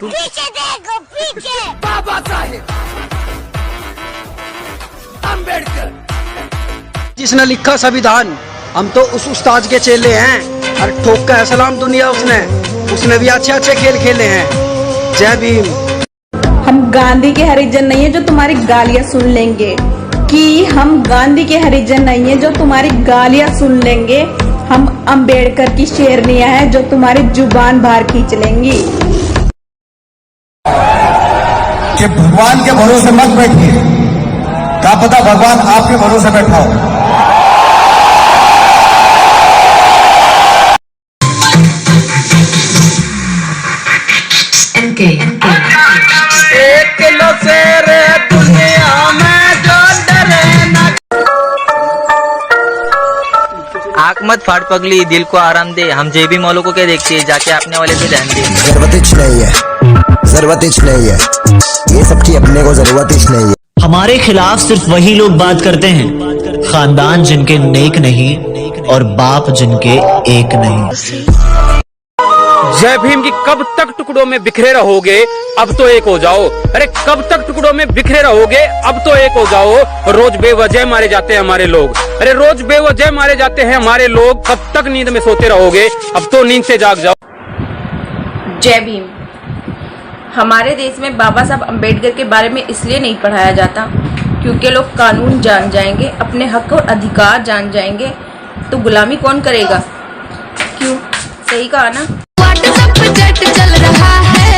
दूं। पीछे देखो पीछे। बाबा साहेब अम्बेडकर जिसने लिखा संविधान, हम तो उस उस्ताद के चेले हैं। और ठोक का सलाम दुनिया उसने भी अच्छे अच्छे खेल खेले हैं। जय भीम। हम गांधी के हरिजन नहीं है जो तुम्हारी गालियां सुन लेंगे, कि हम गांधी के हरिजन नहीं है जो तुम्हारी गालियां सुन लेंगे। हम अंबेडकर की शेरनियां हैं जो तुम्हारी जुबान बाहर खींच लेंगी। कि भगवान के भरोसे मत बैठिए, क्या पता भगवान आपके भरोसे बैठा हो। एक किलो शेर दुनिया में जो डरे ना। आंख मत फाड़ पगली, दिल को आराम दे। हम जेबी मौलों को क्या देखते हैं, जाके अपने वाले पे ध्यान दे। जरूरत नहीं है, ये सबकी अपने को जरूरत नहीं है। हमारे खिलाफ सिर्फ वही लोग बात करते हैं, खानदान जिनके नेक नहीं और बाप जिनके एक नहीं। जय भीम की कब तक टुकड़ों में बिखरे रहोगे, अब तो एक हो जाओ। अरे कब तक टुकड़ों में बिखरे रहोगे, अब तो एक हो जाओ। रोज बेवजह मारे जाते हैं हमारे लोग, अरे रोज बेवजह मारे जाते हैं हमारे लोग। कब तक नींद में सोते रहोगे, अब तो नींद से जाग जाओ। जय भीम। हमारे देश में बाबा साहब अम्बेडकर के बारे में इसलिए नहीं पढ़ाया जाता क्योंकि लोग कानून जान जाएंगे, अपने हक और अधिकार जान जाएंगे, तो गुलामी कौन करेगा। क्यों, सही कहा ना। चल रहा है,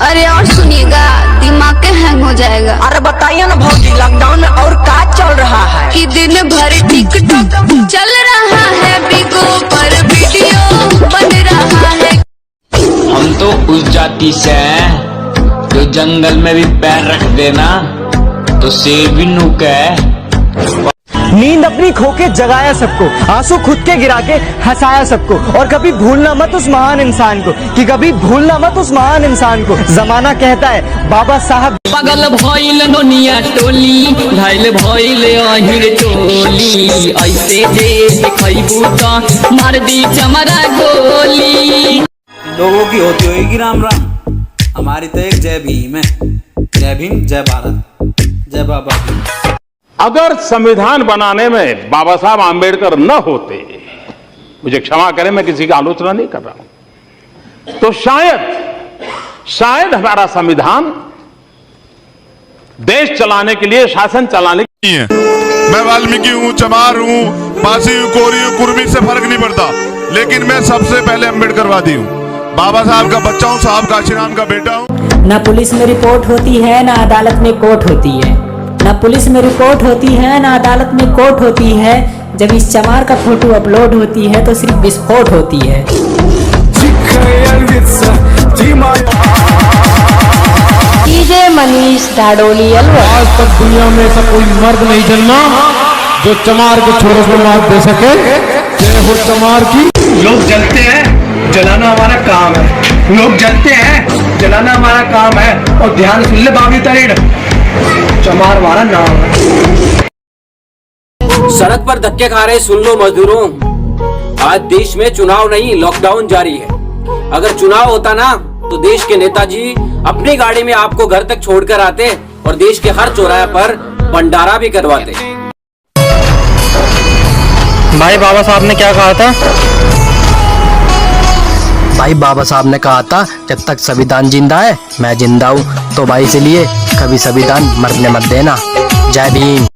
अरे और सुनिएगा दिमाग हैंग हो जाएगा। अरे बताइए ना भौजी, लॉकडाउन में और क्या चल रहा है। कि दिन भर टिकटॉक चल रहा है, बिगो पर वीडियो बन रहा है। हम तो उस जाति से हैं जो जंगल में भी पैर रख देना तो शेर भी नुक है। नींद अपनी खो के जगाया सबको, आंसू खुद के गिरा के हंसाया सबको। और कभी भूलना मत उस महान इंसान को, कि कभी भूलना मत उस महान इंसान को। जमाना कहता है बाबा साहब पागल भइल नोनिया टोली, घायल भइल अहिर टोली। ऐसे देखैबू त मार दी चमरा गोली। लोगों की होती होगी राम राम, हमारी तो एक जय भीम है। जय भीम, जय भारत, जय बाबा भीम। अगर संविधान बनाने में बाबा साहब आम्बेडकर न होते, मुझे क्षमा करें मैं किसी की आलोचना नहीं कर रहा हूं, तो शायद हमारा संविधान देश चलाने के लिए, शासन चलाने के लिए। मैं वाल्मीकि हूं, चमार हूं, पासी हूं, कोरी हूं, कुर्मी से फर्क नहीं पड़ता, लेकिन मैं सबसे पहले अम्बेडकरवादी हूं। बाबा साहब का बच्चा हूं, साहब काशीराम का बेटा हूं। ना पुलिस में रिपोर्ट होती है, ना अदालत में कोर्ट होती है। ना पुलिस में रिपोर्ट होती है, ना अदालत में कोर्ट होती है। जब इस चमार का फोटो अपलोड होती है तो सिर्फ विस्फोट होती है। मनीष डाडोली। आज तक दुनिया में ऐसा कोई मर्द नहीं जन्मा जो चमार के छोरों को मार दे सके। जय हो चमार की। लोग जलते हैं, जलाना हमारा काम है। लोग जलते हैं, जलाना हमारा काम है। और ध्यान सुन ले बाबी तरीड़, चमार हमारा नाम है। सड़क पर धक्के खा रहे सुन लो मजदूरों, आज देश में चुनाव नहीं लॉकडाउन जारी है। अगर चुनाव होता ना तो देश के नेताजी अपनी गाड़ी में आपको घर तक छोड़कर आते और देश के हर चौराहे पर भंडारा भी करवाते। भाई बाबा साहब ने क्या कहा था? भाई बाबा साहब ने कहा था जब तक संविधान जिंदा है मैं जिंदा हूँ। तो भाई इसलिए कभी संविधान मरने मत देना। जय भीम।